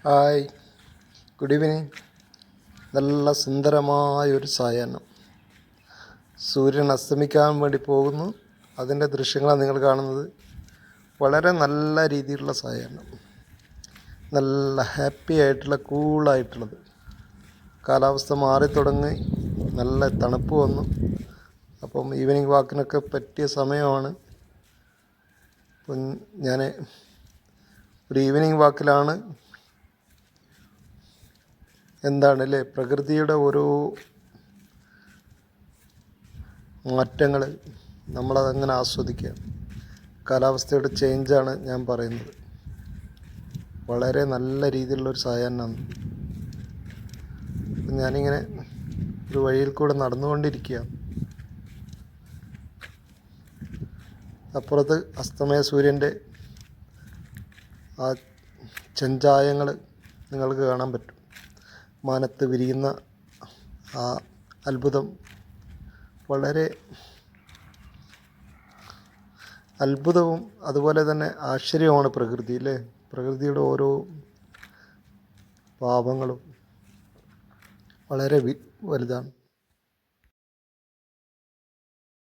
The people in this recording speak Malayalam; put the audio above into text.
Hi, good evening. നല്ല സുന്ദരമായൊരു സായാഹ്നം. സൂര്യൻ അസ്തമിക്കാൻ വേണ്ടി പോകുന്നു. അതിൻ്റെ ദൃശ്യങ്ങളാണ് നിങ്ങൾ കാണുന്നത്. വളരെ നല്ല രീതിയിലുള്ള സായാഹ്നം, നല്ല ഹാപ്പി ആയിട്ടുള്ള കൂളായിട്ടുള്ളത്. കാലാവസ്ഥ മാറി തുടങ്ങി, നല്ല തണുപ്പ് വന്നു. അപ്പം ഈവനിങ് വാക്കിനൊക്കെ പറ്റിയ സമയമാണ്. അപ്പം ഞാൻ ഒരു ഈവനിങ് വാക്കിലാണ്. എന്താണല്ലേ, പ്രകൃതിയുടെ ഓരോ മാറ്റങ്ങൾ നമ്മളതങ്ങനെ ആസ്വദിക്കുക. കാലാവസ്ഥയുടെ ചേഞ്ചാണ് ഞാൻ പറയുന്നത്. വളരെ നല്ല രീതിയിലുള്ളൊരു സായാഹ്നമാണ്. ഞാനിങ്ങനെ ഒരു വഴിയിൽ കൂടെ നടന്നുകൊണ്ടിരിക്കുക. അപ്പുറത്ത് അസ്തമയ സൂര്യൻ്റെ ആ ചെഞ്ചായങ്ങൾ നിങ്ങൾക്ക് കാണാൻ പറ്റും. മാനത്ത് വിരിയുന്ന ആ അത്ഭുതം വളരെ അത്ഭുതവും അതുപോലെ തന്നെ ആശ്ചര്യവുമാണ് പ്രകൃതി, അല്ലേ? പ്രകൃതിയുടെ ഓരോ ഭാവങ്ങളും വളരെ വലുതാണ്.